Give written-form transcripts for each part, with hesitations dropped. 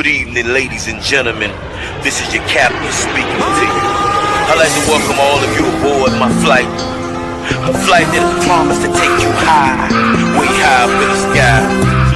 Good evening, ladies and gentlemen. This is your captain speaking to you. I'd like to welcome all of you aboard my flight. A flight that is promised to take you high, way high up in the sky.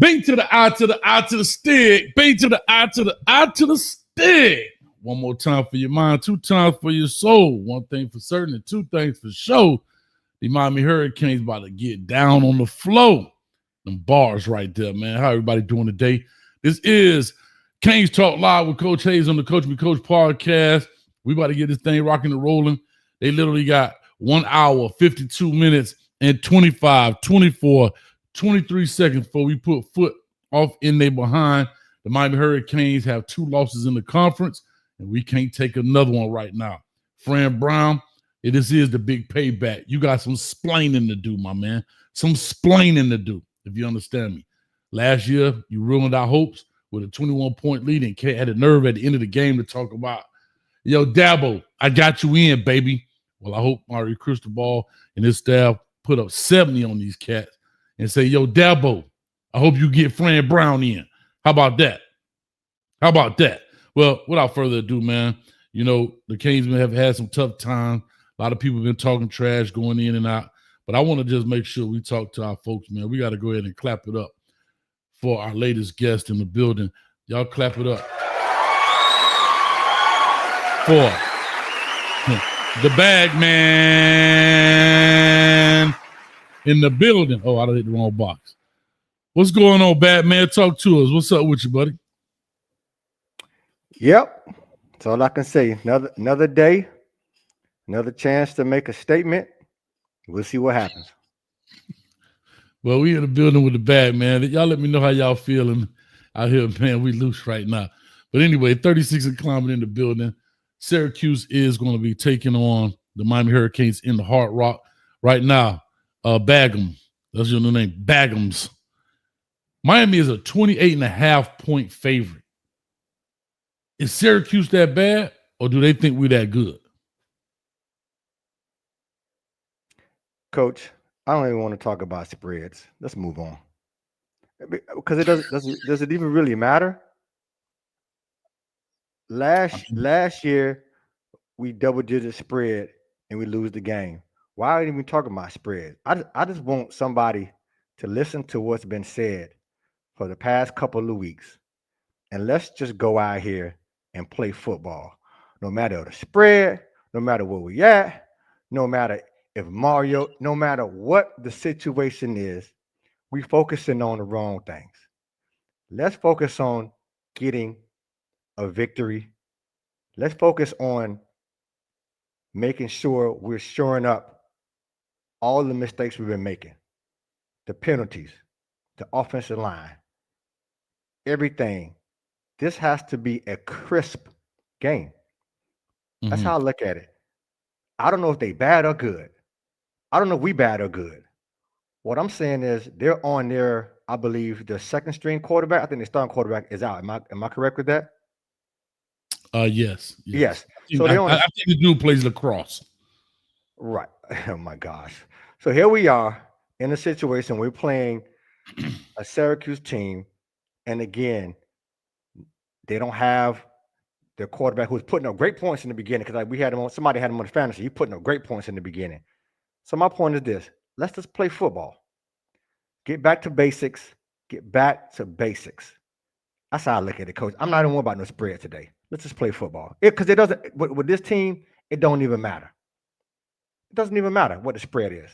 B to the I to the I to the stick. B to the I to the I to the stick. One more time for your mind, two times for your soul. One thing for certain and two things for sure. The Miami Hurricanes about to get down on the floor. Them bars right there, man. How everybody doing today? This is Canes Talk Live with Coach Hayes on the Coach Me Coach podcast. We about to get this thing rocking and rolling. They literally got 1 hour, 52 minutes, and 25, 24, 23 seconds before we put foot off in their behind. The Miami Hurricanes have 2 losses in the conference, and we can't take another one right now. Fran Brown, this is the big payback. You got some splaining to do, my man. Some splaining to do, if you understand me. Last year, you ruined our hopes with a 21-point lead and had a nerve at the end of the game to talk about, yo, Dabo, I got you in, baby. Well, I hope Mario Cristobal and his staff put up 70 on these cats and say, yo, Dabo, I hope you get Fran Brown in. How about that? How about that? Well, without further ado, man, you know, the Canesmen have had some tough times. A lot of people have been talking trash going in and out. But I want to just make sure we talk to our folks, man. We got to go ahead and clap it up for our latest guest in the building. Y'all clap it up for the bag man in the building. Oh, I hit the wrong box. What's going on, Batman? Talk to us. What's up with you, buddy? Yep. That's all I can say. Another day, another chance to make a statement. We'll see what happens. Well, we in the building with the bag, man. Y'all let me know how y'all feeling out here, man. We loose right now. But anyway, 36 and climbing in the building. Syracuse is going to be taking on the Miami Hurricanes in the Hard Rock right now. Bagum. That's your new name. Bagums. Miami is a 28.5-point favorite. Is Syracuse that bad, or do they think we're that good? Coach, I don't even want to talk about spreads. Let's move on. Because does it even really matter? Last year, we double-digit spread and we lose the game. Why are we even talking about spread? I just want somebody to listen to what's been said for the past couple of weeks. And let's just go out here and play football. No matter the spread, no matter where we at, no matter if Mario, no matter what the situation is, we focusing on the wrong things. Let's focus on getting a victory. Let's focus on making sure we're shoring up all the mistakes we've been making, the penalties, the offensive line, everything. This has to be a crisp game. That's how I look at it. I don't know if they bad or good. I don't know if we bad or good. What I'm saying is they're on their, I believe, the second string quarterback. I think the starting quarterback is out. Am I correct with that? Yes. So I think the dude plays lacrosse. Right. Oh my gosh. So here we are in a situation we're playing a Syracuse team, and again, they don't have their quarterback who's putting up great points in the beginning, because we had him on, somebody had him on the fantasy. He putting up great points in the beginning. So my point is this: let's just play football. Get back to basics. Get back to basics. That's how I look at it, Coach. I'm not even worried about no spread today. Let's just play football. Because it doesn't, with this team, it don't even matter. It doesn't even matter what the spread is.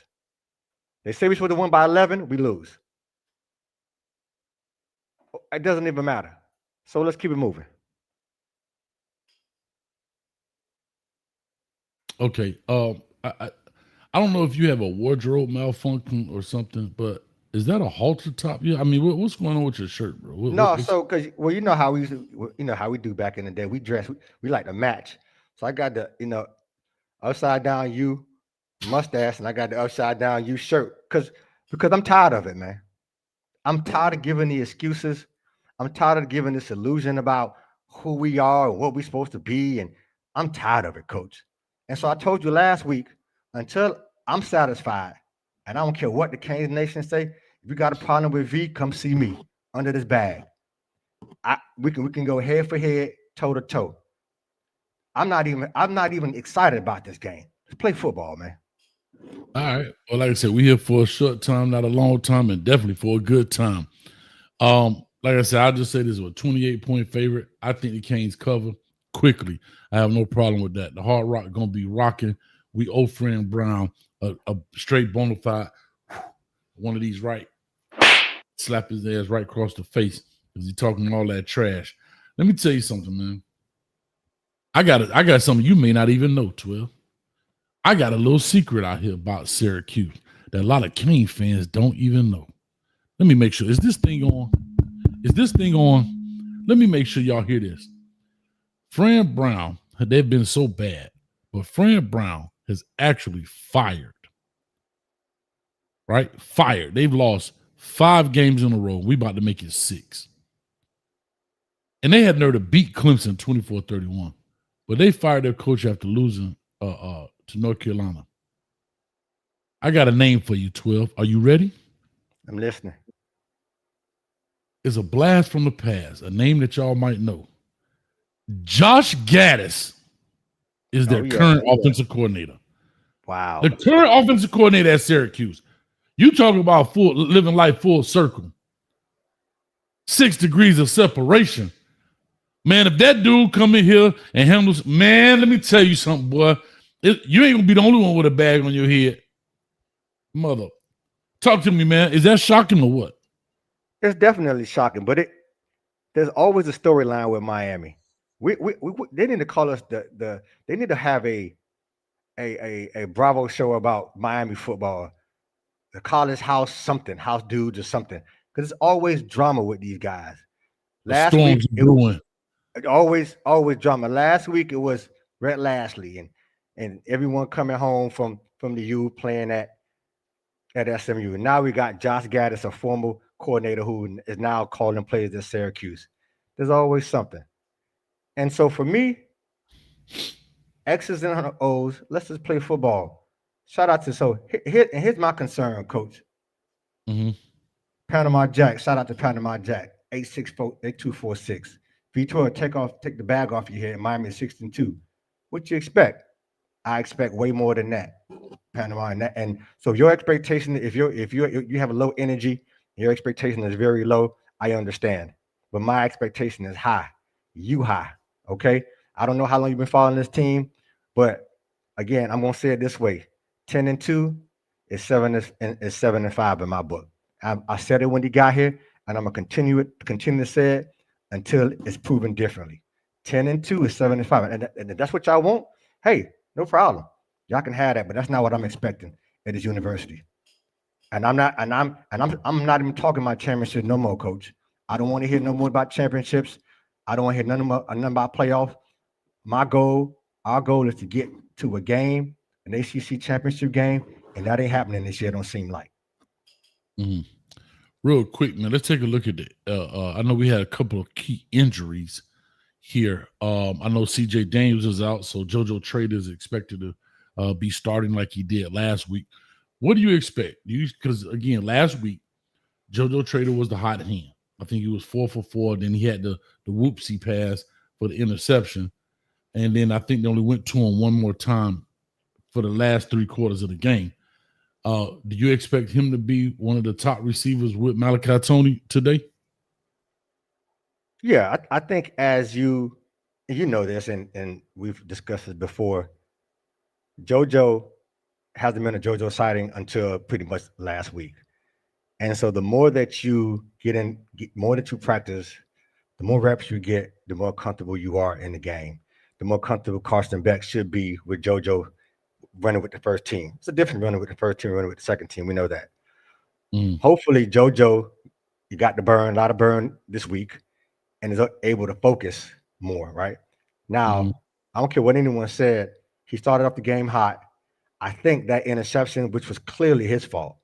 They say we're supposed to win by 11, we lose. It doesn't even matter. So let's keep it moving. Okay. I don't know if you have a wardrobe malfunction or something, but is that a halter top? Yeah, I mean, what's going on with your shirt, bro? No, so because you know how we used to, you know how we do back in the day. We dress, we like to match. So I got the upside down U mustache, and I got the upside down U shirt because I'm tired of it, man. I'm tired of giving the excuses. I'm tired of giving this illusion about who we are and what we're supposed to be, and I'm tired of it, Coach. And so I told you last week, until I'm satisfied, and I don't care what the Canes Nation say. If you got a problem with V, come see me under this bag. We can go head for head, toe to toe. I'm not even excited about this game. Let's play football, man. All right. Well, like I said, we here for a short time, not a long time, and definitely for a good time. Like I said, I'll just say this was a 28-point favorite. I think the Canes cover quickly. I have no problem with that. The Hard Rock gonna be rocking. We owe Fran Brown a straight bona fide one of these right, slap his ass right across the face because he's talking all that trash. Let me tell you something, man. I got something you may not even know, 12. I got a little secret out here about Syracuse that a lot of Cane fans don't even know. Let me make sure. Is this thing on? Is this thing on? Let me make sure y'all hear this. Fran Brown, they've been so bad, but Fran Brown has actually fired. Right? Fired. They've lost 5 games in a row. We about to make it 6. And they had nerve to beat Clemson 24-31. But they fired their coach after losing to North Carolina. I got a name for you, 12. Are you ready? I'm listening. It's a blast from the past, a name that y'all might know. Josh Gaddis is their current offensive coordinator. Wow. The current offensive coordinator at Syracuse. You talking about living life full circle. 6 degrees of separation. Man, if that dude come in here and handles, man, let me tell you something, boy. You ain't gonna be the only one with a bag on your head. Mother. Talk to me, man. Is that shocking or what? It's definitely shocking, but there's always a storyline with Miami. We they need to call us they need to have a Bravo show about Miami football. The college house dudes or something. Because it's always drama with these guys. Last week it was always drama. Last week it was Rhett Lashlee and everyone coming home from the U playing at SMU. And now we got Josh Gaddis, a former coordinator who is now calling plays at Syracuse. There's always something. And so for me, X's and O's, let's just play football. Shout out to here's my concern, Coach. Mm-hmm. Panama Jack. Shout out to Panama Jack. 864-8246. Vitor, take the bag off your head. Miami 6-2. What you expect? I expect way more than that. Panama and so your expectation, if you have a low energy, your expectation is very low. I understand, but my expectation is high. You high, okay? I don't know how long you've been following this team, but again, I'm gonna say it this way: 10-2 is 7-5 in my book. I said it when he got here, and I'm gonna continue to say it until it's proven differently. 10-2 is 7-5, and if that's what y'all want, hey, no problem. Y'all can have that, but that's not what I'm expecting at this university. And I'm not even talking about championship no more, Coach. I don't want to hear no more about championships. I don't want to hear nothing about playoffs. Our goal is to get to a game, an ACC championship game, and that ain't happening this year. Don't seem like. Mm-hmm. Real quick, man. Let's take a look at it. I know we had a couple of key injuries here. I know CJ Daniels is out, so JoJo Trader is expected to be starting like he did last week. What do you expect? Because again, last week JoJo Trader was the hot hand. I think he was 4 for 4. Then he had the whoopsie pass for the interception, and then I think they only went to him one more time for the last 3 quarters of the game. Do you expect him to be one of the top receivers with Malachi Tony today? Yeah, I think as you know this, and we've discussed this before, JoJo hasn't been a JoJo sighting until pretty much last week. And so the more that you more that you practice, the more reps you get, the more comfortable you are in the game. The more comfortable Carson Beck should be with JoJo running with the first team. It's a different running with the first team, running with the second team. We know that. Mm. Hopefully, JoJo, you got a lot of burn this week, and is able to focus more. Right now, I don't care what anyone said. He started off the game hot. I think that interception, which was clearly his fault,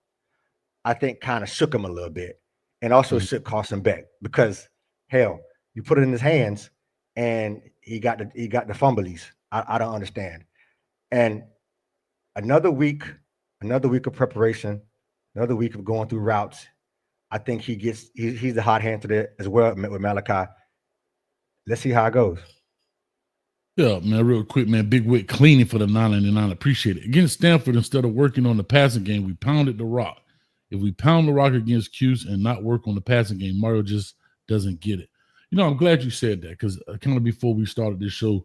I think kind of shook him a little bit, and also shook Carson Beck because hell, you put it in his hands, and he got the fumblies. I don't understand. And another week, another week of preparation, another week of going through routes. I think he's the hot hand to that as well with Malachi. Let's see how it goes. Yeah, man, real quick, man. Big Wick cleaning for the 999. Appreciate it. Against Stanford, instead of working on the passing game, we pounded the rock. If we pound the rock against Cuse and not work on the passing game, Mario just doesn't get it. You know, I'm glad you said that because kind of before we started this show,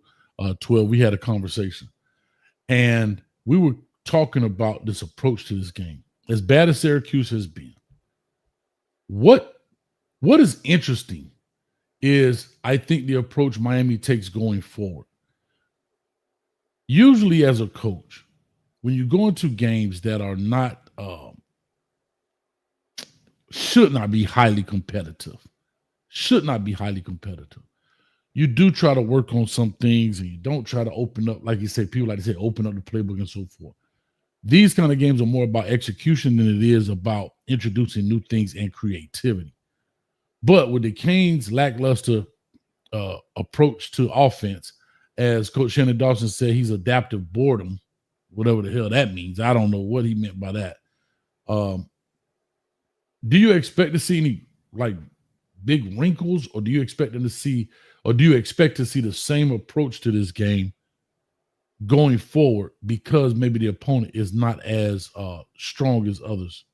12, we had a conversation. And we were talking about this approach to this game. As bad as Syracuse has been, what is interesting is I think the approach Miami takes going forward. Usually as a coach, when you go into games that are not should not be highly competitive, you do try to work on some things and you don't try to open up, like you say, people like to say, open up the playbook and so forth. These kind of games are more about execution than it is about introducing new things and creativity. But with the Canes' lackluster approach to offense, as Coach Shannon Dawson said, he's adaptive boredom, whatever the hell that means. I don't know what he meant by that. Do you expect to see any like big wrinkles, or do you expect to see the same approach to this game going forward because maybe the opponent is not as strong as others?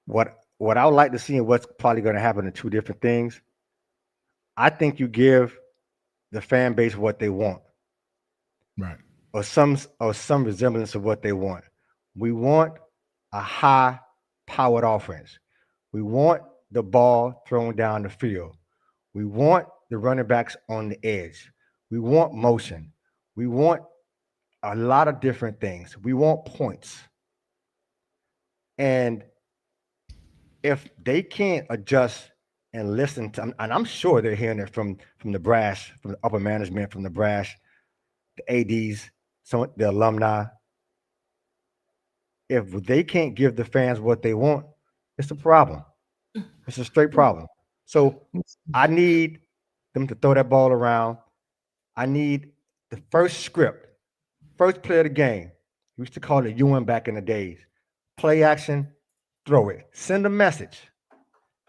What I would like to see and what's probably going to happen are two different things. I think you give the fan base what they want, right, or some resemblance of what they want. We want a high-powered offense. We want the ball thrown down the field. We want the running backs on the edge. We want motion. We want a lot of different things. We want points. And if they can't adjust and listen to, and I'm sure they're hearing it from the brass, from the upper management, from the brass, the ADs, the alumni. If they can't give the fans what they want, it's a problem. It's a straight problem. So I need them to throw that ball around. I need the first script, first play of the game. We used to call it UN back in the days. Play action, throw it. Send a message.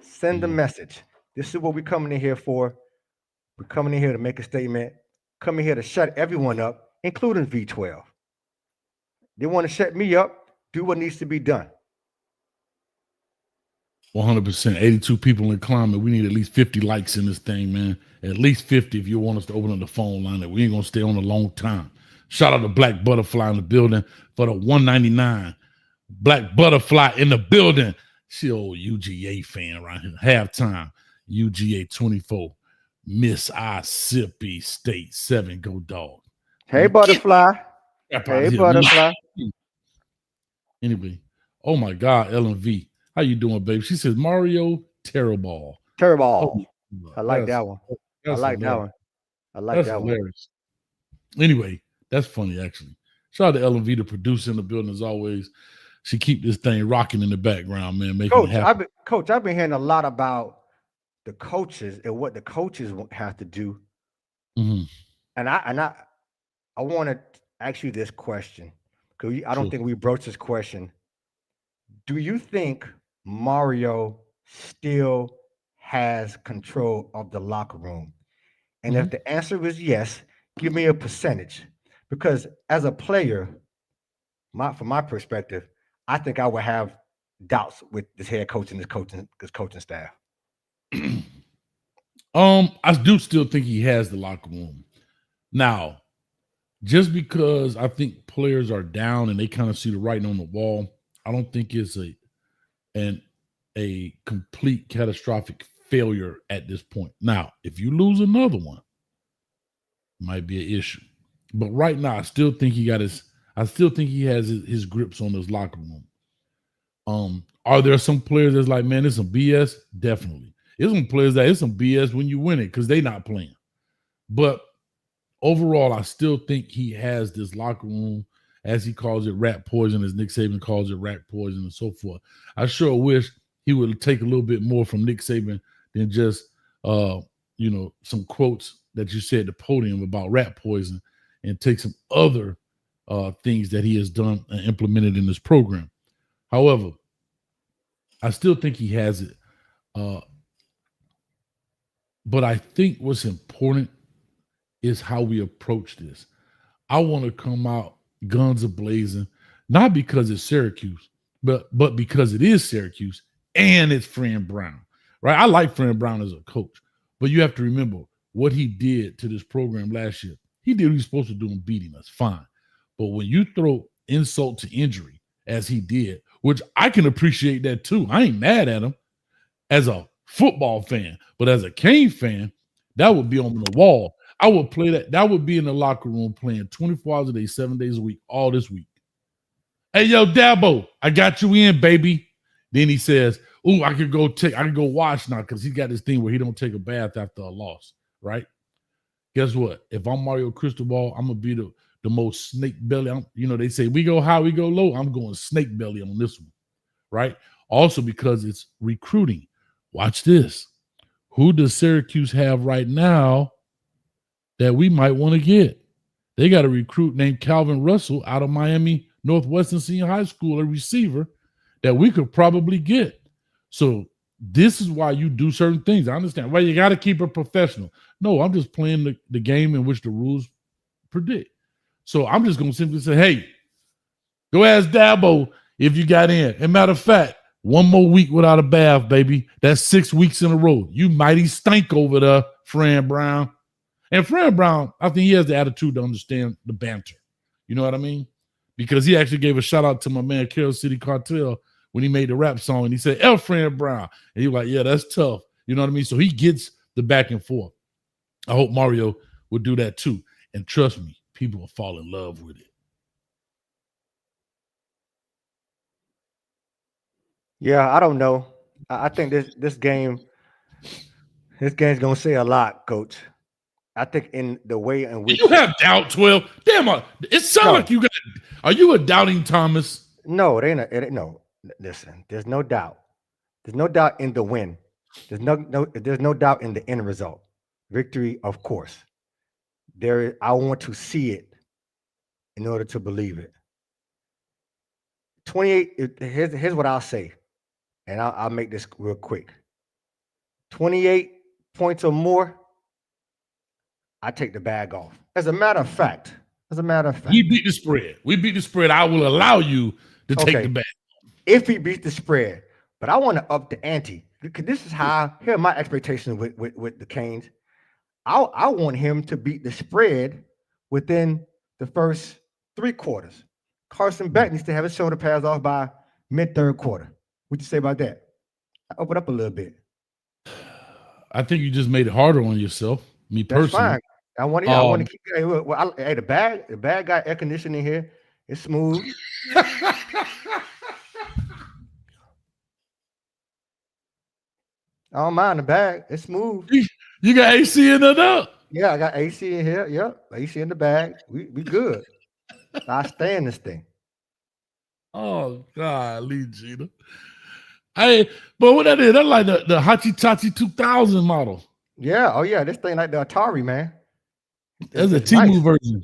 Send a message. This is what we're coming in here for. We're coming in here to make a statement. Coming here to shut everyone up, including V12. They want to shut me up. Do what needs to be done. 100%. 82 people in climate. We need at least 50 likes in this thing, man. At least 50 if you want us to open up the phone line. That we ain't gonna stay on a long time. Shout out to Black Butterfly in the building for the 199. Black Butterfly in the building. She old UGA fan right here. Halftime. UGA 24. Mississippi State 7. Go dog. Hey, Butterfly. Hey, Butterfly. Anyway, oh my God, LMV. How you doing, baby? She says Mario Terrible. Oh, I like that one. I like that one. I like that hilarious. Anyway, that's funny actually. Shout out to LMV, the producer in the building as always. She keep this thing rocking in the background, man. Making it happen. Coach, I've been hearing a lot about the coaches and what the coaches have to do. Mm-hmm. And I want to ask you this question because I don't think we broached this question. Do you think Mario still has control of the locker room? And if the answer is yes, give me a percentage. Because as a player, from my perspective, I think I would have doubts with this head coach and this coaching staff. I do still think he has the locker room. Now, just because I think players are down and they kind of see the writing on the wall, I don't think it's a complete catastrophic failure at this point. Now, if you lose another one, it might be an issue. But right now, I still think he has his grips on his locker room. Are there some players that's like, man, it's some BS? Definitely. There's some players that it's some BS when you win it because they not playing. But overall, I still think he has this locker room, as he calls it, rat poison, as Nick Saban calls it, rat poison, and so forth. I sure wish he would take a little bit more from Nick Saban than just some quotes that you said at the podium about rat poison, and take some other things that he has done and implemented in this program. However, I still think he has it. But I think what's important is how we approach this. I want to come out guns a-blazing, not because it's Syracuse, but because it is Syracuse and it's Fran Brown, right? I like Fran Brown as a coach, but you have to remember what he did to this program last year. He did what he was supposed to do in beating us, fine. But when you throw insult to injury, as he did, which I can appreciate that too. I ain't mad at him as a football fan, but as a Cane fan, that would be on the wall. I would play that. That would be in the locker room playing 24 hours a day, 7 days a week, all this week. Hey, yo, Dabo, I got you in, baby. Then he says, "Ooh, I could go wash now," because he got this thing where he don't take a bath after a loss, right? Guess what? If I'm Mario Cristobal, I'm gonna be the most snake belly. They say we go high, we go low. I'm going snake belly on this one, right? Also because it's recruiting. Watch this. Who does Syracuse have right now that we might want to get? They got a recruit named Calvin Russell out of Miami Northwestern Senior High School, a receiver that we could probably get. So this is why you do certain things. I understand. Well, you got to keep it professional. No, I'm just playing the game in which the rules predict. So I'm just going to simply say, hey, go ask Dabo if you got in. And matter of fact, one more week without a bath, baby. That's 6 weeks in a row. You mighty stink over there, Fran Brown. And Fran Brown, I think he has the attitude to understand the banter. You know what I mean? Because he actually gave a shout out to my man, Carol City Cartel, when he made the rap song. And he said, L. Fran Brown. And he was like, yeah, that's tough. You know what I mean? So he gets the back and forth. I hope Mario would do that too. And trust me, people will fall in love with it. Yeah, I don't know. I think this game's gonna say a lot, Coach. I think in the way in which you have doubt, 12. Damn, it sounds like you got. Are you a doubting Thomas? No, it ain't. No, listen. There's no doubt. There's no doubt in the win. There's no doubt in the end result. Victory, of course. I want to see it in order to believe it. 28. Here's what I'll say, and I'll make this real quick. 28 points or more, I take the bag off. As a matter of fact, we beat the spread. I will allow you to take the bag. If he beats the spread, but I want to up the ante, because this is here are my expectations with the Canes. I want him to beat the spread within the first 3 quarters. Carson Beck needs to have his shoulder pads off by mid-third quarter. What'd you say about that? Open up a little bit. I think you just made it harder on yourself. Me personally. That's fine. I want to keep. Hey, the bag got air conditioning here. It's smooth. I don't mind the bag. It's smooth. You got AC in it up? Yeah, I got AC in here. Yep, AC in the bag. We good. I stay in this thing. Oh God, Lee Gina. But what that is? That's like the Hachi Tachi 2000 model. Yeah. Oh yeah, this thing like the Atari, man. That's a T-Move version.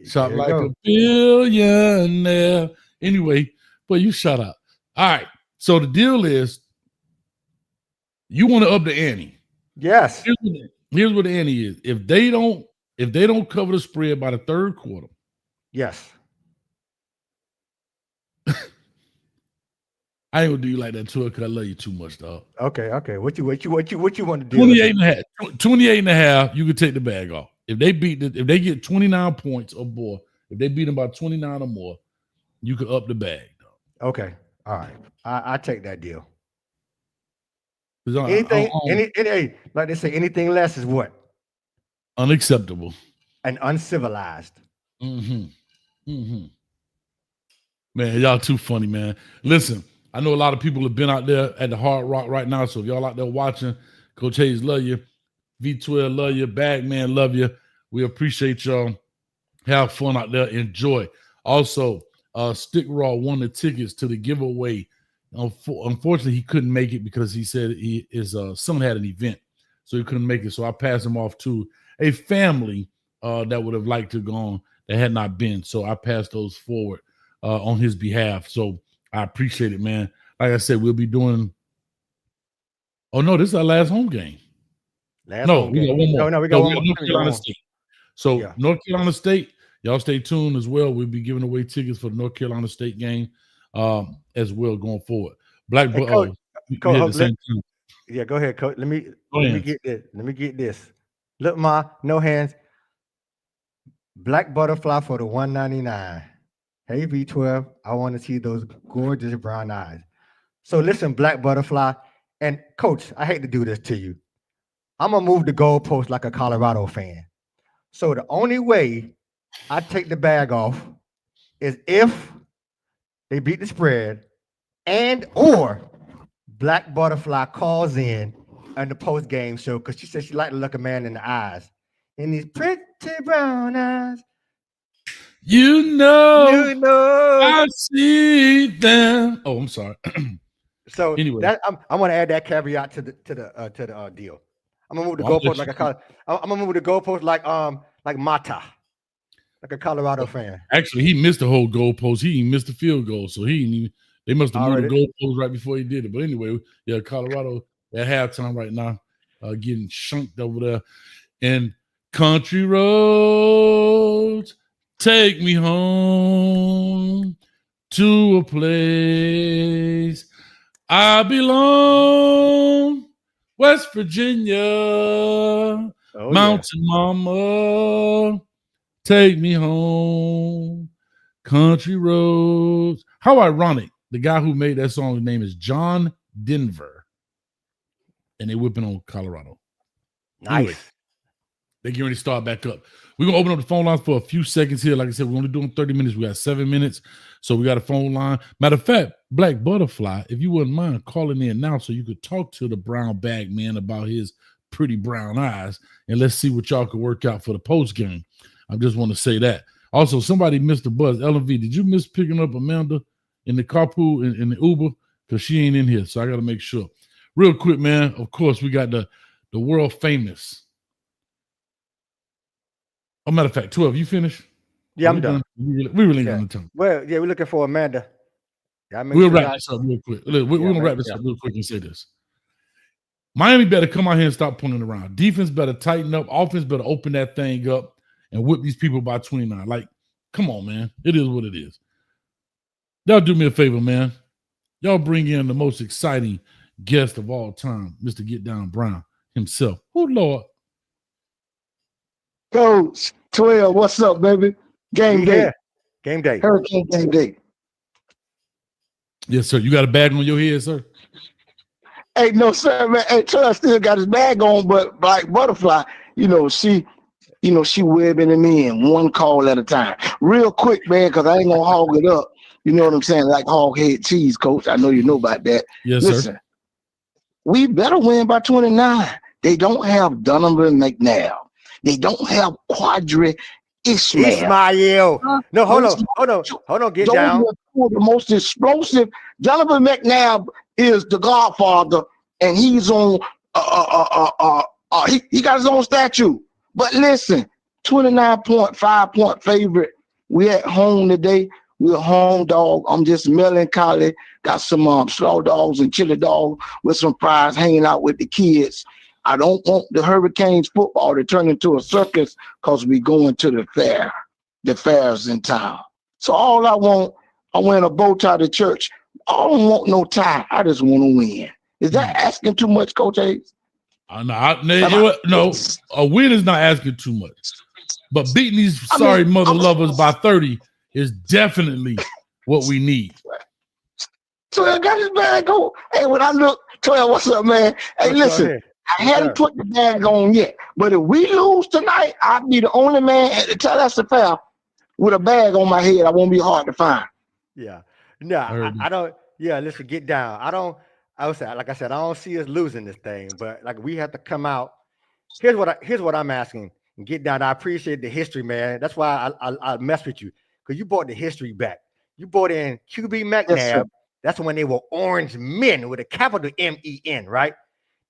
Shot like a billionaire. Anyway, but you shut up. All right. So the deal is, you want to up the ante. Yes. Here's what the ante is. If they don't cover the spread by the third quarter. Yes. I ain't gonna do you like that too, because I love you too much, dog. Okay. What you want to do? 28 and a half, you can take the bag off. If they get 29 points or more, if they beat them by 29 or more, you can up the bag, dog. Okay. All right. I take that deal. Like they say, anything less is what? Unacceptable and uncivilized. Man, y'all too funny, man. Listen, I know a lot of people have been out there at the Hard Rock right now. So if y'all out there watching, Coach Hayes love you. V12 love you. Bagman love you. We appreciate y'all. Have fun out there. Enjoy. Also, Stick Raw won the tickets to the giveaway. Unfortunately, he couldn't make it because he said his son had an event, so he couldn't make it. So I passed him off to a family that would have liked to go on that had not been. So I passed those forward on his behalf. So I appreciate it, man. Like I said, we'll be doing. Oh no, this is our last home game. We got one more. No, we got North Carolina State. So North Carolina State, y'all stay tuned as well. We'll be giving away tickets for the North Carolina State game as well going forward. Coach, go ahead, Coach. Let me get this. Look, no hands. Black butterfly for the $199. Hey V12, I want to see those gorgeous brown eyes. So listen, Black Butterfly, and Coach, I hate to do this to you. I'm gonna move the goalpost like a Colorado fan. So the only way I take the bag off is if they beat the spread and or Black Butterfly calls in on the post-game show because she said she liked to look a man in the eyes. In these pretty brown eyes. You know, I see them. Oh, I'm sorry. So anyway, I want to add that caveat to the deal. I'm gonna move the goalpost like I'm gonna move the goalpost like Mata, like a Colorado fan. Actually, he missed the whole goalpost. He missed the field goal, so they must have moved the goalpost right before he did it. But anyway, yeah, Colorado at halftime right now, getting shunked over there. And country roads take me home to a place I belong, West Virginia, Mountain Mama, take me home, country roads. How ironic. The guy who made that song, his name is John Denver, and they whipping on Colorado. Nice. Anyway, they're getting ready to start back up. We're going to open up the phone lines for a few seconds here. Like I said, we're only doing 30 minutes. We got 7 minutes. So we got a phone line. Matter of fact, Black Butterfly, if you wouldn't mind calling in now so you could talk to the brown bag man about his pretty brown eyes, and let's see what y'all could work out for the post game. I just want to say that. Also, somebody missed the buzz. LV, did you miss picking up Amanda in the carpool in the Uber? Because she ain't in here, so I got to make sure. Real quick, man, of course, we got the world famous. Oh, matter of fact, 12, you finished? Yeah, I'm done. We really ain't got time. Well, yeah, we're looking for Amanda. We'll wrap this up real quick. We're going to wrap this up real quick and say this. Miami better come out here and stop pulling around. Defense better tighten up. Offense better open that thing up and whip these people by 29. Like, come on, man. It is what it is. Y'all do me a favor, man. Y'all bring in the most exciting guest of all time, Mr. Get Down Brown himself. Oh, Lord. Coach 12, what's up, baby? Game day. Game day. Hurricane game day. Yes, sir. You got a bag on your head, sir? Hey, no, sir, man. Hey, 12 still got his bag on, but Black Butterfly, she webbing him in one call at a time. Real quick, man, because I ain't going to hog it up. You know what I'm saying? Like hog head cheese, Coach. I know you know about that. Yes, Listen, sir. We better win by 29. They don't have Donovan McNabb. They don't have Quadri Ismail. No, hold on. Get down. The most explosive. Donovan McNabb is the Godfather, and he's on. He got his own statue. But listen, 29.5-point favorite. We at home today. We're home dog. I'm just melancholy. Got some slow dogs and chili dogs with some fries, hanging out with the kids. I don't want the Hurricanes football to turn into a circus because we going to the fair. The fair's in town. So all I want, I wear a bow tie to church. I don't want no tie. I just want to win. Is that asking too much, Coach Hayes? No, a win is not asking too much. But beating these mother lovers by 30 is definitely what we need. So I got his bag on. Hey, when I look, 12, what's up, man? Hey, listen. I hadn't put the bag on yet, but if we lose tonight, I'll be the only man at the tell us the fair with a bag on my head. I won't be hard to find. Yeah. No, I don't. Yeah, listen, get down. I was like I said, I don't see us losing this thing, but like we have to come out. Here's what I'm asking. Get down. I appreciate the history, man. That's why I mess with you, because you brought the history back. You brought in QB McNabb. Yes, that's when they were Orange Men with a capital MEN, right?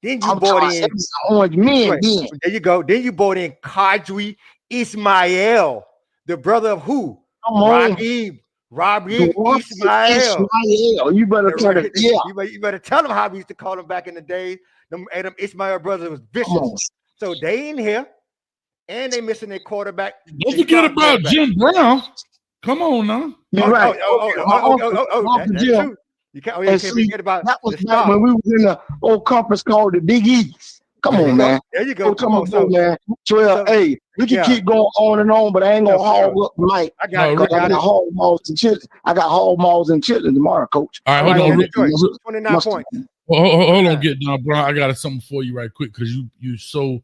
Then you I'm brought talking in Orange Men. right, Then there you go. Then you brought in Kadri Ismail, the brother of who? come on, Rabib Ismail. You better tell it. Yeah, You better tell them how we used to call them back in the day. Them Adam Ismail brothers was vicious. So they in here, and they missing their quarterback. Don't forget about Jim Brown. Come on now. You're right. That's true. You can't forget about that was back when we was in the old conference called the Big East. Come on, man. There you go. Come on, man. 12. Hey, we can keep going on and on, but I ain't gonna hog up Mike. I got hog malls and chitlins. I got hog malls and chitlins tomorrow, coach. All right, hold on. 29 points. Hold on, get down, Brown. I got something for you right quick because you so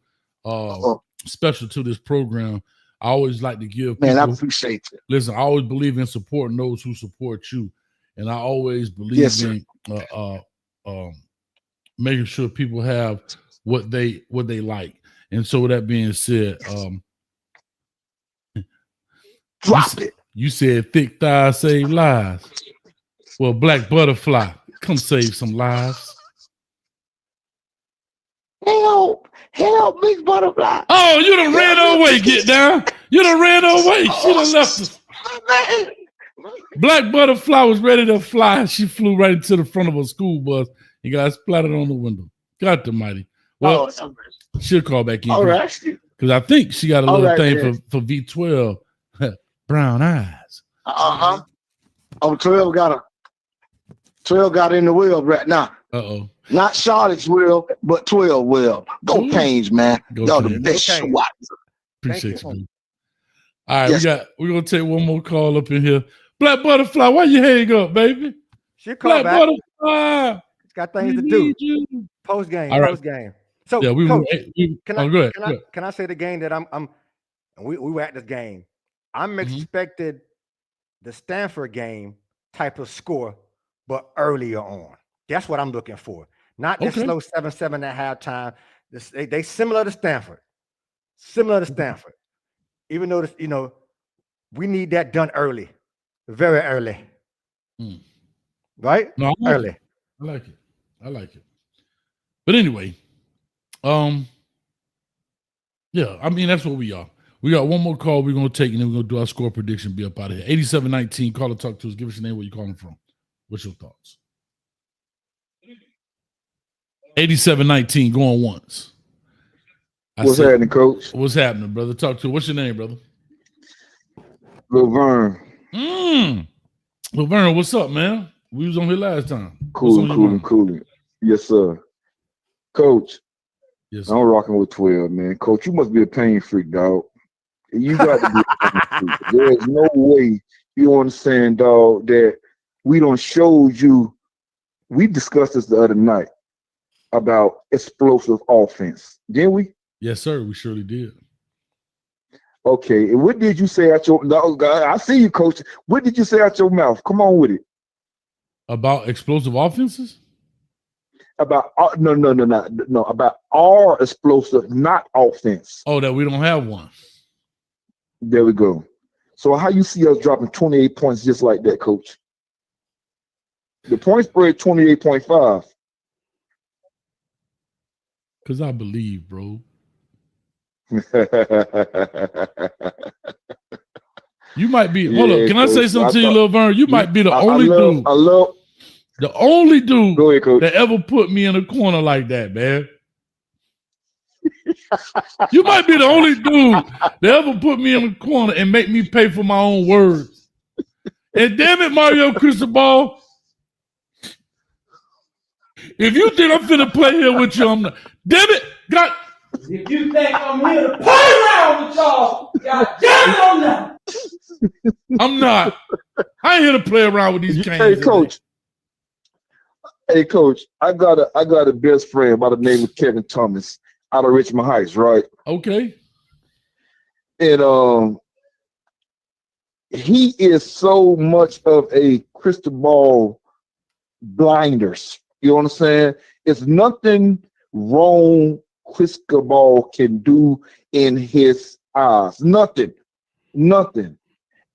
special to this program. I always like to give people, man, I appreciate it. Listen, I always believe in supporting those who support you, and I always believe in making sure people have what they like. And so, with that being said, drop it. You said thick thighs save lives. Well, Black Butterfly, come save some lives. Help, Big Butterfly. Oh, you done ran away, get down. You done ran away. She done left us. Black Butterfly was ready to fly. She flew right into the front of a school bus and got splattered on the window. God almighty. Well, she'll call back in. All right. Because I think she got a little thing for V12. Brown eyes. Uh-huh. Oh, 12 got in the wheel right now. Uh-oh. Not Charlotte's will, but 12 will. Go Canes, man. Y'all the best. Appreciate you, man. All right, we're gonna take one more call up in here. Black Butterfly, why you hang up, baby? She'll call back. Butterfly. It's got things to do. Post game. So yeah, Coach, go ahead. Can I say the game that we were at this game? I'm expected the Stanford game type of score, but earlier on. That's what I'm looking for. Not this slow 7-7 at halftime. They similar to Stanford. Even though we need that done early, very early. Right? No, early. I like it. But anyway, yeah, I mean that's what we are. We got one more call we're gonna take, and then we're gonna do our score prediction. Be up out of here. 87-19. Call or talk to us. Give us your name. Where you calling from? What's your thoughts? 87-19. Going once. What's happening, Coach? What's happening, brother? Talk to you. What's your name, brother? Laverne. Laverne, what's up, man? We was on here last time. Cooling. Yes, sir. Coach. Yes, sir. I'm rocking with 12, man. Coach, you must be a pain freak, dog. You got to be a pain freak. There's no way you understand, dog, that we don't show you. We discussed this the other night about explosive offense, didn't we? Yes, sir. We surely did. Okay. And what did you say out your mouth? I see you, Coach. What did you say out your mouth? Come on with it. About explosive offenses? About no. About our explosive, not offense. Oh, that we don't have one. There we go. So how you see us dropping 28 points just like that, Coach? The point spread 28.5. Because I believe, bro. You might be. Hold up. Can I say something to you, Lil Vern? You might be the only dude. The only dude that ever put me in a corner like that, man. You might be the only dude that ever put me in a corner and make me pay for my own words. And damn it, Mario Cristobal, if you think I'm finna play here with you, I'm not. Damn it, God. If you think I'm here to play around with y'all, God damn it, I'm not. I'm not. I ain't here to play around with these games. Hey, Coach, I got a best friend by the name of Kevin Thomas out of Richmond Heights, right? Okay. And he is so much of a crystal ball blinders. You know what I'm saying? It's nothing wrong crystal ball can do in his eyes. Nothing.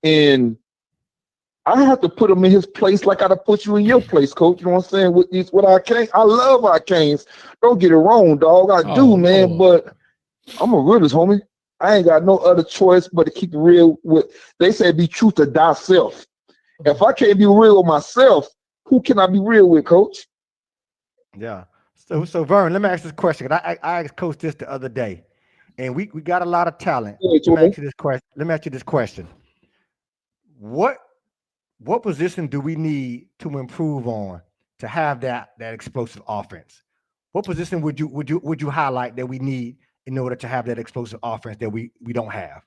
And I have to put him in his place like I put you in your place, coach. You know what I'm saying? With our Canes. I love our Canes. Don't get it wrong, dog. I do, man. Lord. But I'm a realist, homie. I ain't got no other choice but to keep it real with. They say be true to thyself. If I can't be real with myself, who can I be real with, coach? Yeah. So Vern, let me ask this question. I asked Coach this the other day, and we got a lot of talent. Yeah, Let me ask you this question. What position do we need to improve on to have that explosive offense? What position would you highlight that we need in order to have that explosive offense that we don't have?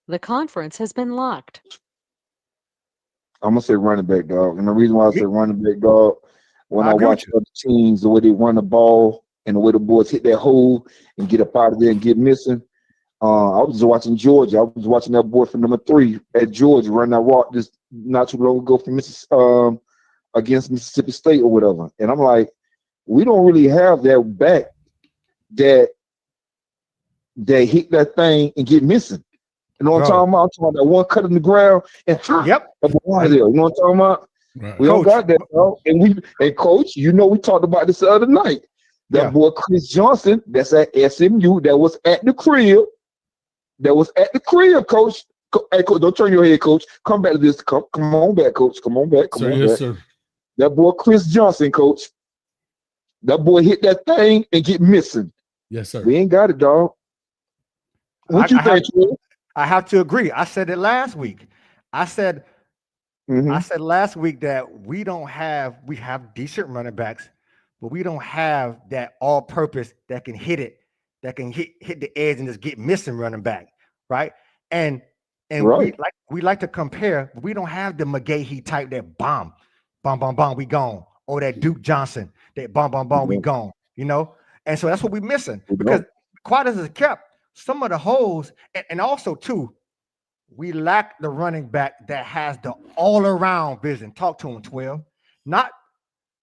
The conference has been locked. I'm gonna say running back, dog. And the reason why I say running back, dog, when I agree with watch other teams, the way they run the ball and the way the boys hit that hole and get up out of there and get missing. I was just watching Georgia. I was watching that boy from number 3 at Georgia run that walk just not too long ago from against Mississippi State or whatever. And I'm like, we don't really have that back that hit that thing and get missing. You know what I'm talking about? I'm talking about that one cut in the ground and Yep. You know what I'm talking about? Right. We don't got that, bro. And coach, you know, we talked about this the other night. That boy Chris Johnson, that's at SMU, that was at the crib. Coach. Hey, coach, don't turn your head, coach. Come back to this. Come on back, coach. Come on back. Come on yes, back. Sir. That boy Chris Johnson, coach. That boy hit that thing and get missing. Yes, sir. We ain't got it, dog. What you think, Will? I have to agree. I said it last week. I said last week that we have decent running backs, but we don't have that all-purpose that can hit it, that can hit the edge and just get missing running back, right? And right. we like to compare. But we don't have the McGahee type that bomb, we gone, or that Duke Johnson that bomb, we gone. You know, and so that's what we're missing because quite as it's kept. Some of the holes, and also too, we lack the running back that has the all-around vision. Talk to him, 12. Not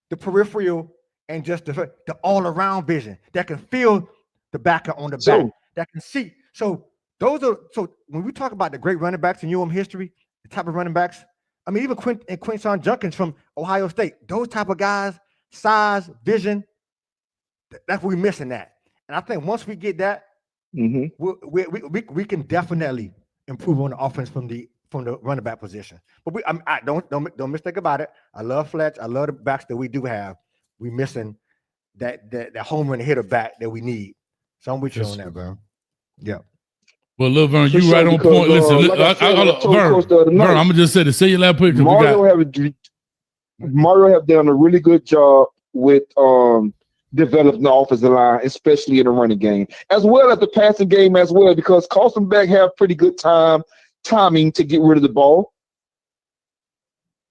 the peripheral and just the all-around vision that can feel the backer on the back, that can see. So when we talk about the great running backs in UM history, the type of running backs, I mean, even Quinshon Judkins from Ohio State, those type of guys, size, vision, that's what we're missing that. And I think once we get that, we can definitely improve on the offense from the running back position. But I don't mistake about it. I love Fletch. I love the backs that we do have. We missing that home run hitter back that we need. So I'm with you on that, bro. Yeah. Well, look, Vern, you right on point. Listen, Vern, I'm gonna just say this. Say your last point. Mario have done a really good job with developing the offensive line, especially in the running game, as well as the passing game as well, because Carlson Beck have pretty good timing to get rid of the ball.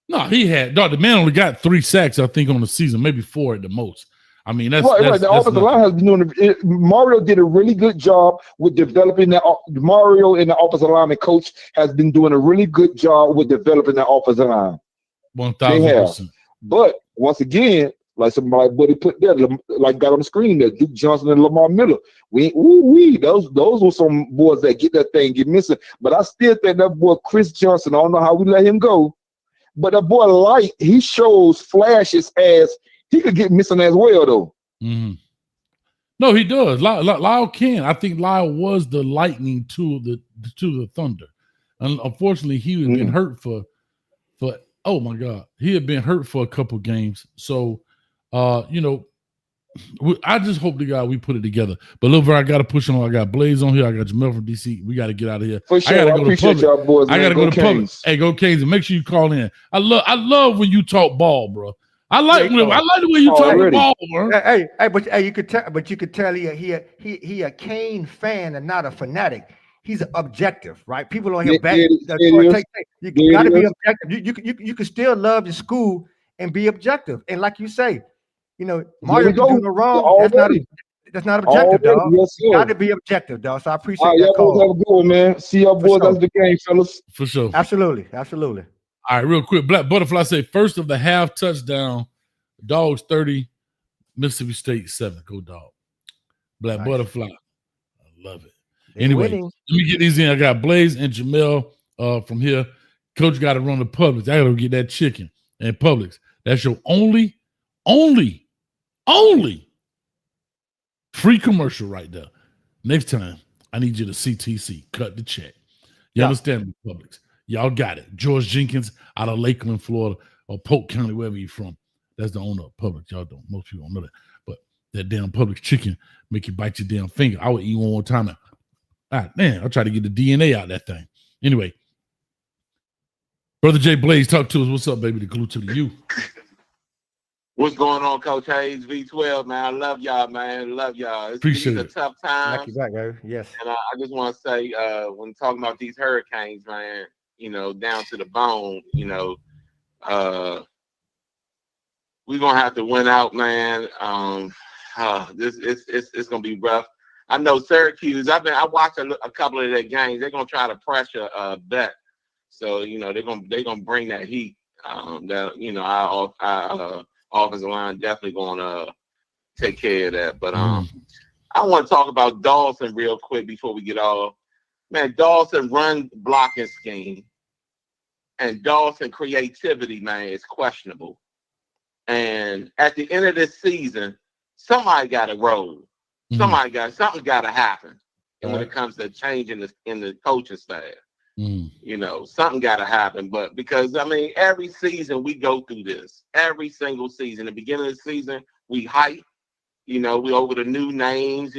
No, the man only got 3 sacks, I think, on the season, maybe 4 at the most. I mean, that's right. The offensive line has been doing it. Mario did a really good job with developing that. Mario and the offensive line and coach has been doing a really good job with developing that offensive line. 1,000%. But once again, like somebody put there, like got on the screen there, Duke Johnson and Lamar Miller. Those were some boys that get that thing, get missing. But I still think that boy Chris Johnson, I don't know how we let him go. But that boy Light, he shows flashes as he could get missing as well, though. Mm-hmm. No, he does. Lyle can. I think Lyle was the lightning to the Thunder. And unfortunately, he had been hurt for oh my God, he had been hurt for a couple games. So, I just hope to God we put it together. But look, I got to push on. I got Blaze on here. I got Jamel from DC. We got to get out of here. For sure. I got to go to Public. Y'all boys, I got to go to Public. Canes. Hey, go Canes, and make sure you call in. I love when you talk ball, bro. I like the way you talk ball, bro. But you could tell he a Cane fan and not a fanatic. He's objective, right? People on here back. You got to be objective. You can still love your school and be objective. And like you say, Mario doing the wrong. That's not All objective, day, dog. yes, You got sir. to be objective, dog. So I All appreciate right, that y'all boys call. have a good one, man. See y'all For boys sure. after the game, fellas. For sure. Absolutely. Absolutely. All right, real quick. Black Butterfly say first of the half touchdown. Dogs 30, Mississippi State 7. Go dog. Black Nice. Butterfly. I love it. They're Anyway, winning. let me get these in. I got Blaze and Jamel from here. Coach got to run the Publix. I got to get that chicken and Publix. That's your only free commercial right there. Next time, I need you to CTC, cut the check. You understand me, Publix? Y'all got it. George Jenkins out of Lakeland, Florida, or Polk County, wherever you're from. That's the owner of Publix. Y'all don't. Most people don't know that. But that damn Publix chicken make you bite your damn finger. I would eat one more time. Man, I'll try to get the DNA out of that thing. Anyway, Brother Jay Blaze, talk to us. What's up, baby? The glue to the U. What's going on, Coach Hayes? V12, man. I love y'all, man. Love y'all. Appreciate these it. are tough Knock times. you back, baby. Yes. And I just want to say, when talking about these hurricanes, man, down to the bone, we're gonna have to win out, man. This it's gonna be rough. I know Syracuse. I watched a couple of their games. They're gonna try to pressure Bet. So they're gonna bring that heat. Our offensive line definitely gonna take care of that. But I want to talk about Dawson real quick before we get off. Man, Dawson run blocking scheme and Dawson creativity, man, is questionable. And at the end of this season, somebody got to roll. Something got to happen. And when it comes to changing in the coaching staff, something got to happen. But because every season we go through this. Every single season. The beginning of the season, we hype. We over the new names.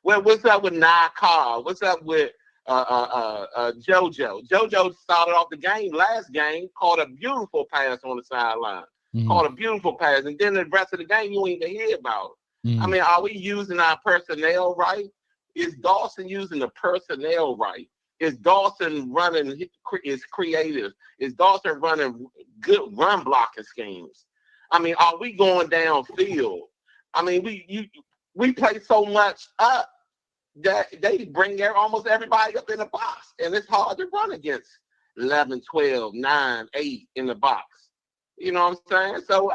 What's up with Nakar? What's up with JoJo? JoJo started off the last game, caught a beautiful pass on the sideline. Caught a beautiful pass, and then the rest of the game you ain't even hear about. Are we using our personnel right? Is Dawson using the personnel right? Is Dawson running is creative? Is Dawson running good run blocking schemes? Are we going downfield? We play so much up that they bring almost everybody up in the box, and it's hard to run against 11, 12, 9, 8 in the box. You know what I'm saying? So,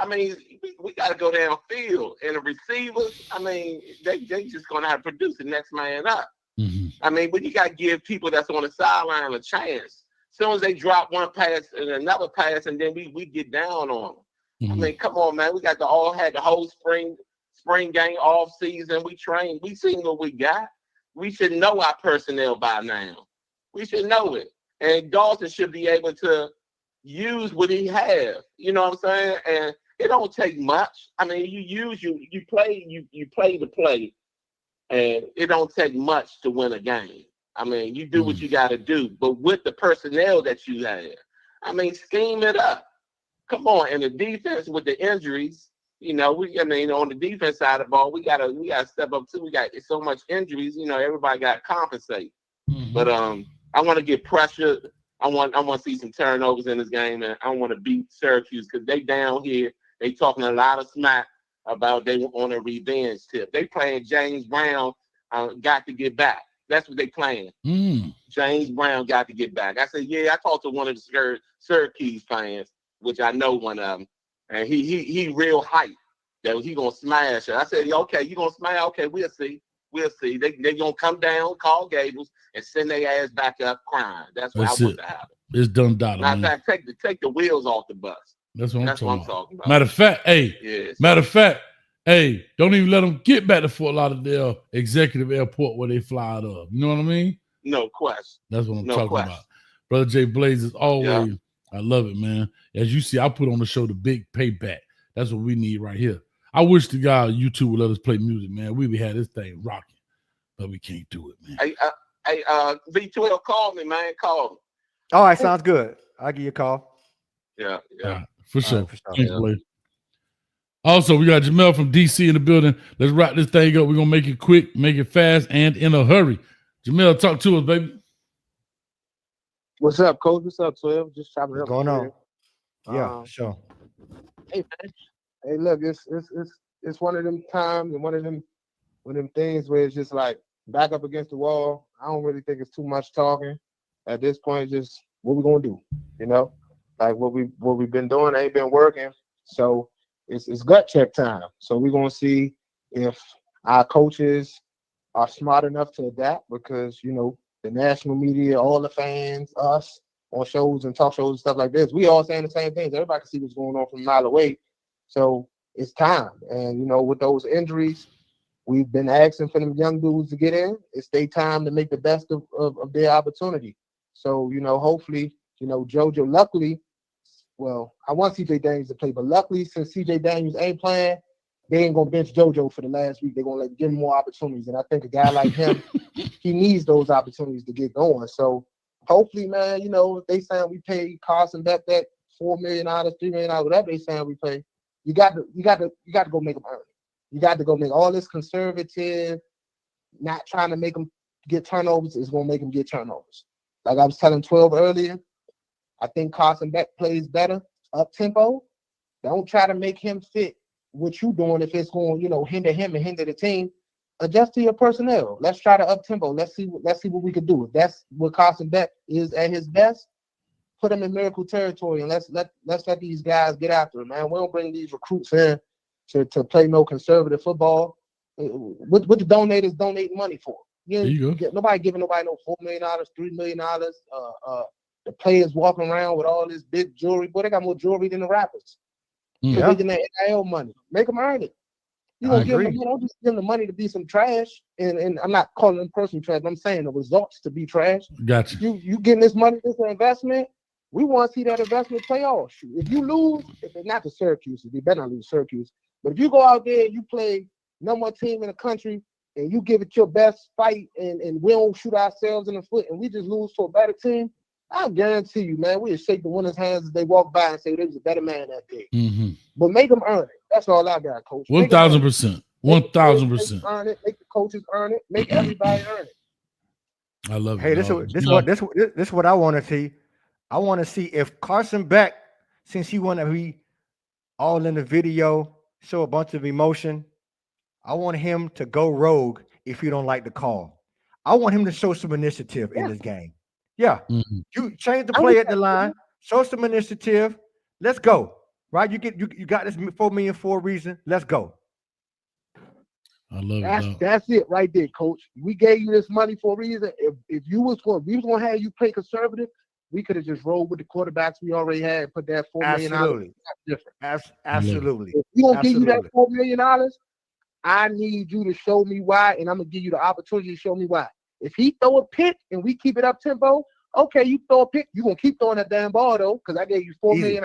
we got to go downfield. And the receivers, they just going to have to produce the next man up. But you got to give people that's on the sideline a chance. As soon as they drop one pass and another pass, and then we get down on them. Come on, man. We got had the whole spring game, off season. We trained. We seen what we got. We should know our personnel by now. We should know it. And Dawson should be able to use what he has. You know what I'm saying? And it don't take much. You play the play, and it don't take much to win a game. You do what you got to do, but with the personnel that you have, scheme it up. Come on, and the defense with the injuries, on the defense side of the ball, we gotta step up too. We got so much injuries, everybody got to compensate. But I want to get pressure. I want to see some turnovers in this game, and I want to beat Syracuse because they down here. They talking a lot of smack about they on a revenge tip. They playing James Brown got to get back. That's what they playing. James Brown got to get back. I said, yeah. I talked to one of the Syracuse fans, which I know one of them, and he real hype that he gonna smash her. I said, okay, you gonna smash? Okay, we'll see. We'll see. They gonna come down, call Gables, and send their ass back up crying. That's what I want to happen. It's done, Dada. Matter of fact, take the wheels off the bus. That's what I'm talking about. Matter of fact, don't even let them get back to Fort Lauderdale Executive Airport where they fly out of. You know what I mean? No question. That's what I'm talking about. Brother Jay Blaze, is always, I love it, man. As you see, I put on the show the big payback. That's what we need right here. I wish the guy YouTube would let us play music, man. We would have this thing rocking, but we can't do it, man. Hey, V12, call me, man. Call me. All right, sounds good. I'll give you a call. Yeah. Right, for sure. Right, for sure. Thanks, Blaze. Also, we got Jamel from DC in the building. Let's wrap this thing up. We're going to make it quick, make it fast, and in a hurry. Jamel, talk to us, baby. What's up, Coach? What's up, 12? Just chopping it What's up. going on? Yeah, sure. Hey, man. Hey, look, it's one of them times and one of them one of them things where it's just like back up against the wall. I don't really think it's too much talking at this point. Just what we gonna do, you know? Like what we've been doing ain't been working. So it's gut check time. So we're gonna see if our coaches are smart enough to adapt, because you know the national media, all the fans, us on shows and talk shows and stuff like this, we all saying the same things. Everybody can see what's going on from a mile away. So it's time. And you know, with those injuries, we've been asking for them young dudes to get in. It's their time to make the best of their opportunity. So, you know, hopefully, you know, JoJo, luckily, well, I want CJ Daniels to play, but luckily, since CJ Daniels ain't playing, they ain't gonna bench JoJo for the last week. They're gonna give him more opportunities. And I think a guy like him, he needs those opportunities to get going. So hopefully, man, you know, if they saying we pay Carson Beck that $4 million, $3 million, whatever they saying we pay, you got to go make them earn it. You got to go make all this conservative, not trying to make them get turnovers is gonna make them get turnovers. Like I was telling 12 earlier, I think Carson Beck plays better up tempo. Don't try to make him fit what you doing if it's going, you know, hinder him and hinder the team. Adjust to your personnel. Let's try to up tempo. Let's see what we can do. If that's what Carson Beck is at his best, put him in miracle territory and let's let these guys get after it, man. We don't bring these recruits in to play no conservative football. What the donators donate money for? There you go. Nobody giving nobody no $4 million, $3 million. The players walking around with all this big jewelry. Boy, they got more jewelry than the rappers. Yeah. They're getting that NIL money. Make them earn it. You gonna give them, don't just give them the money to be some trash. And I'm not calling them personal trash, but I'm saying the results to be trash. Gotcha. You getting this money, this investment. We want to see that investment play off. If you lose, if it's not the Syracuse, you better not lose Syracuse. But if you go out there and you play number one team in the country and you give it your best fight and we don't shoot ourselves in the foot and we just lose to a better team, I guarantee you, man, we'll shake the winner's hands as they walk by and say they was a better man that day. Mm-hmm. But make them earn it. That's all I got, Coach. 1,000%. 1,000%. Earn it. Make the coaches earn it. Make everybody earn it. I love it. Hey, this is what I want to see. I want to see if Carson Beck, since he want to be all in the video, show a bunch of emotion, I want him to go rogue if you don't like the call. I want him to show some initiative in this game. Yeah. Mm-hmm. You change the play at the line, show some initiative. Let's go. Right? You got this $4 million for a reason. Let's go. I love it. That's it right there, Coach. We gave you this money for a reason. If we was going to have you play conservative, we could have just rolled with the quarterbacks we already had and put that $4 million. Absolutely. Absolutely. If we don't give you that $4 million, I need you to show me why, and I'm gonna give you the opportunity to show me why. If he throw a pick and we keep it up tempo, okay, you throw a pick, you're gonna keep throwing that damn ball though, because I gave you $4 million.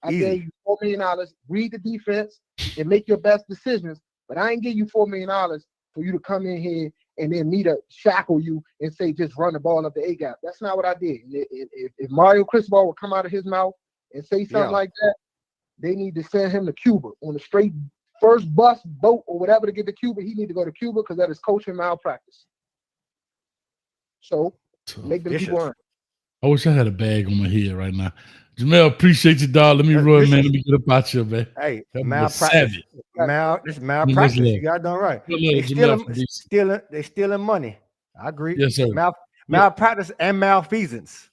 I gave you $4 million. Read the defense and make your best decisions. But I ain't give you $4 million for you to come in here and then me to shackle you and say just run the ball up the A gap. That's not what I did. If Mario Cristobal would come out of his mouth and say something like that, they need to send him to Cuba on the straight first bus, boat, or whatever to get to Cuba. He need to go to Cuba because that is coaching malpractice. So make them people earn. I wish I had a bag on my head right now. Jamel, appreciate you, dog. Let me run, man. Let me get up out here, man. Hey, malpractice. It's malpractice. You got it done right. They stealing money. I agree. Yes, sir. Malpractice and malfeasance.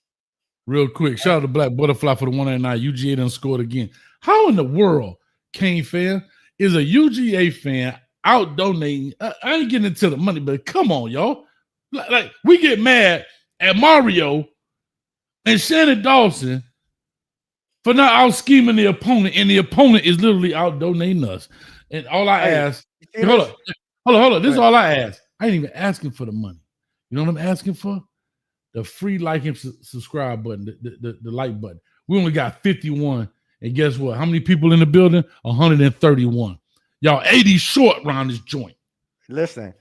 Real quick, shout out to Black Butterfly for the 189. UGA done scored again. How in the world, Kane fan, is a UGA fan out donating? I ain't getting into the money, but come on, y'all. Like we get mad at Mario and Shannon Dawson for not out scheming the opponent, and the opponent is literally out donating us. And all I ask, hold on. This is all I ask. I ain't even asking for the money. You know what I'm asking for? The free like and subscribe button, the like button. We only got 51. And guess what? How many people in the building? 131. Y'all 80 short round this joint. Listen,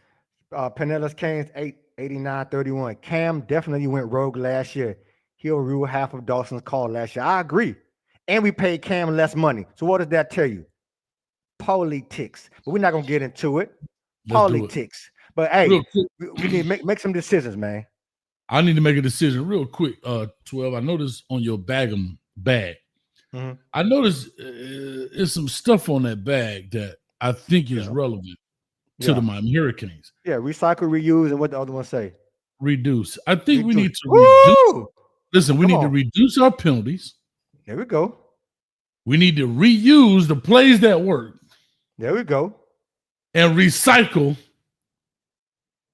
Pinellas Canes 89-31. Cam definitely went rogue last year. He'll rule half of Dawson's call last year. I agree. And we paid Cam less money. So what does that tell you? Politics. But we're not going to get into it. Politics. But hey, we need to make some decisions, man. I need to make a decision real quick. 12. I noticed on your bag. Mm-hmm. I noticed there's some stuff on that bag that I think is relevant. to the Miami Hurricanes. Yeah, recycle, reuse, and what the other one say? Reduce. I think we need to Woo! reduce. Listen, we Come need to on. reduce our penalties. There we go. We need to reuse the plays that work. There we go. And recycle,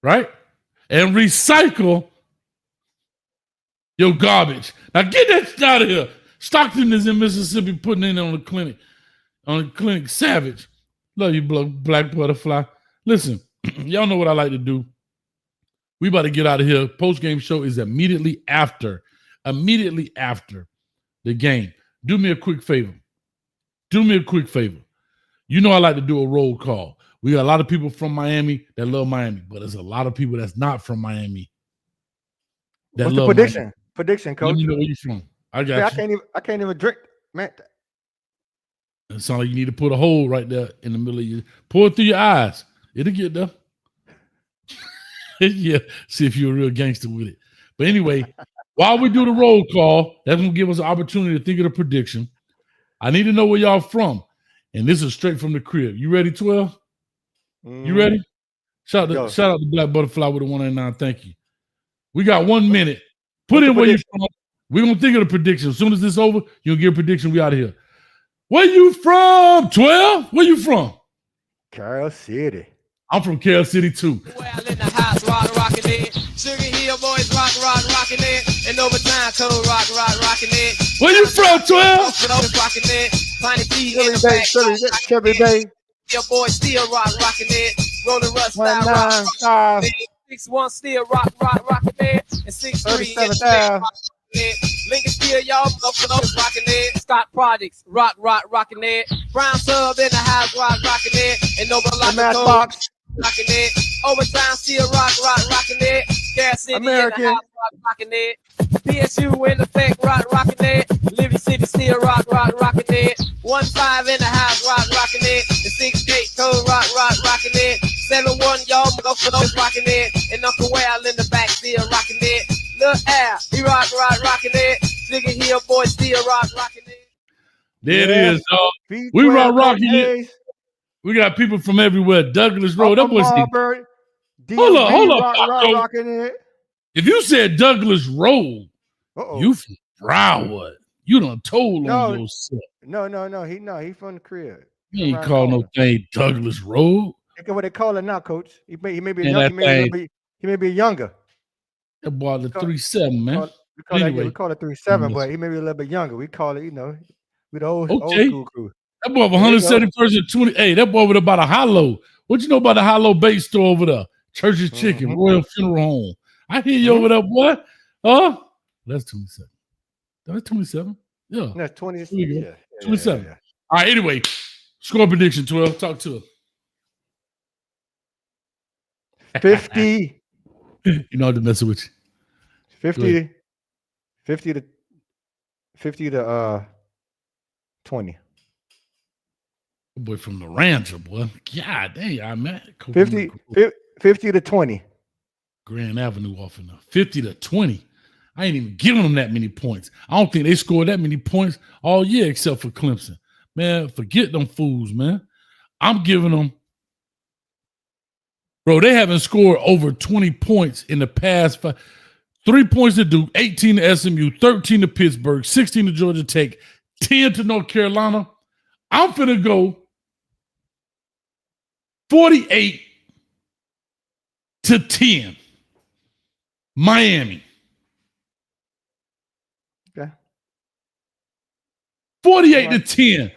right? And recycle your garbage. Now get that shit out of here. Stockton is in Mississippi putting in on the clinic. Savage. Love you, Black Butterfly. Listen, y'all know what I like to do. We about to get out of here. Post-game show is immediately after the game. Do me a quick favor. You know I like to do a roll call. We got a lot of people from Miami that love Miami, but there's a lot of people that's not from Miami that What's love the prediction? Miami. Prediction, coach. Let me know where you from. I got you. I can't even drink, man. It sounds like you need to put a hole right there in the middle of your. Pour it through your eyes. It'll get there. Yeah, see if you're a real gangster with it. But anyway, while we do the roll call, that's gonna give us an opportunity to think of the prediction. I need to know where y'all from, and this is straight from the crib. You ready, 12? You ready? Shout out to Black Butterfly with a 189. Thank you. We got 1 minute. Put in where you from. We're gonna think of the prediction. As soon as this is over, you'll get a prediction. We out of here. Where you from, 12? Where you from? Carol City. I'm from Carol City too. Well, in the house, rocking it. Sugar Hill boys, rocking it. And overtime, cold rocking it. Where you from, 12? Rocking it. Tiny T in the back. Chevy Bay. Your boy still rocking it. Rolling Russ style, rock. 6'1" still rocking it. And 6'3" in the back. Lincoln still, y'all, rocking it. Scott Projects, rocking it. Brown Sub in the house, rocking it. And over like the box, rocking it. Overtime still rocking it. Gas City American. in the house, rocking it. PSU in effect, rocking it. Living City still rocking it. 1-5 in the house, rocking it. The 6-8 code rocking it. 7-1, y'all go for those rocking it. And Uncle Well in the back still rocking it. Lil Al, he rocking it. Nigga Hill boy still rocking it. There it is, dog. We rocking it. We got people from everywhere. Douglas Road. That boy said, hold on. Rocking it. If you said Douglas Road, you from Broward. You done told on yourself. No. He from the crib. He ain't call no thing Douglas Road. Look at what they call it now, coach. He may be younger. That boy the 3-7, man. We call it 3-7, but he may be a little bit younger. We call it, with the old school crew. That boy 171st and 20. Hey, that boy with about a hollow. What you know about the hollow base store over there? Church's Chicken, Royal Funeral Home. I hear you over there, boy. That's 27. That's 27. Yeah. That's 27. Yeah. 27. Yeah. All right, anyway. Score prediction, 12. Talk to her. 50. You know how to mess with you. 50 to 20. Boy from the Rancher, boy. God dang, I'm mad. 50 to 20. Grand Avenue off enough. 50 to 20. I ain't even giving them that many points. I don't think they scored that many points all year except for Clemson. Man, forget them fools, man. I'm giving them. Bro, they haven't scored over 20 points in the past 5. 3 points to Duke, 18 to SMU, 13 to Pittsburgh, 16 to Georgia Tech, 10 to North Carolina. I'm finna go 48 to 10. Miami. Okay. 48 to 10.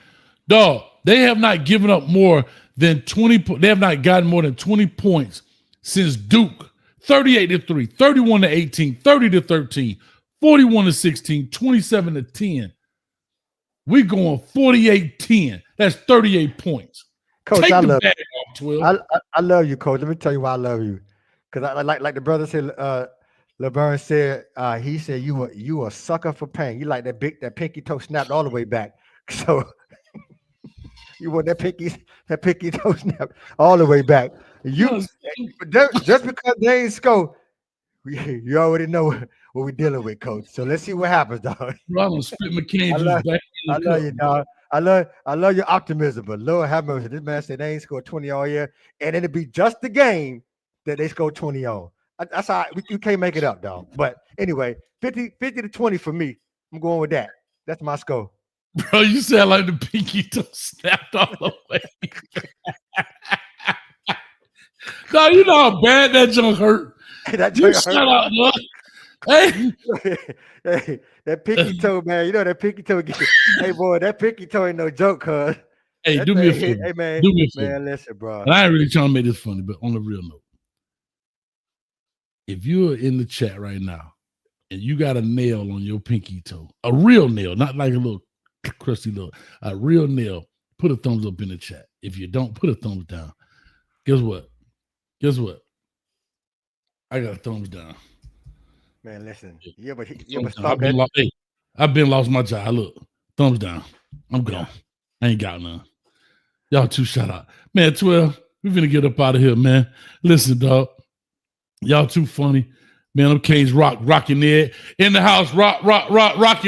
Dog, they have not given up more than 20. They have not gotten more than 20 points since Duke. 38 to 3, 31 to 18, 30 to 13, 41 to 16, 27 to 10. We're going 48-10. That's 38 points. Coach, Take I the love bag off, 12. I love you, Coach. Let me tell you why I love you. Because I like the brother said, LeBron said, he said you a sucker for pain. You like that pinky toe snapped all the way back. So you want that pinky toe snapped all the way back. Just because they ain't score, you already know what we're dealing with, Coach. So let's see what happens, dog. Bro, I'm gonna spit McCain juice back in the I love you, dog. I love your optimism, but Lord have mercy. This man said they ain't scored 20 all year, and it'll be just the game that they scored 20 on. That's how you can't make it up, dog. But anyway, 50 to 20 for me. I'm going with that. That's my score. Bro, you sound like the pinky toe snapped all the way. No, you know how bad that junk hurt. That You junk shut hurt. up, look. Hey. Hey, that pinky toe, man. You know that pinky toe. Hey, boy, that pinky toe ain't no joke, cuz. Hey, That do me a thing- favor. Hey, man. Do me a favor. Man, listen, bro. And I ain't really trying to make this funny, but on a real note, if you're in the chat right now and you got a nail on your pinky toe, a real nail, not like a little crusty little, a real nail, put a thumbs up in the chat. If you don't, put a thumbs down. Guess what? I got a thumbs down. Man, listen. You ever Thumbs down. stalk that? I've been lost my job. Look, thumbs down. I'm gone. I ain't got none. Y'all two shout out. Man, 12, we finna get up out of here, man. Listen, dog. Y'all too funny. Man, them Canes rocking it. In the house, rocking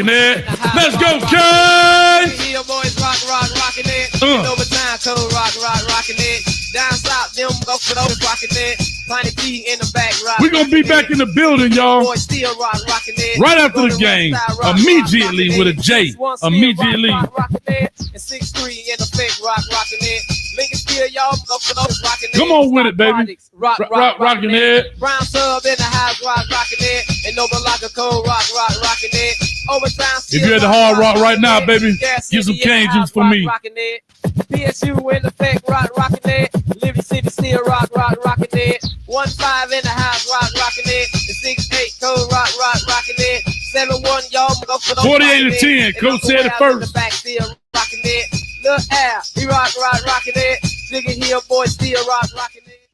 it. Let's go, Canes! Here, boys, rocking it. Overtime, code, rocking it. Down south, them go for those rocking it. Find a key in the back, We're gonna be back in the building, y'all. Boys still rocking it. Right after the game, immediately with a J. Immediately. Rocking it. And 6'3" in the fake, rocking it. Lincoln still, y'all go for those rocking it. Come on with it, baby. Rocking it. Brown sub in the house, rocking it. And Nova Locker Code, rocking it. Overtime still. If you're at the Hard Rock right now, baby, get some cane juice for me. Rocking it. PSU in the fake, rocking it. Liberty City still rocking it. 1-5 in the house, rocking it. The 6'8" Code, rocking it. 7-1, y'all go for those 48 to 10. Coach said it first. Back still rocking it. Lil Al, he rocking it. Nigga here, boy, still rocking it.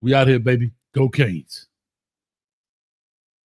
We out here, baby. Go Canes.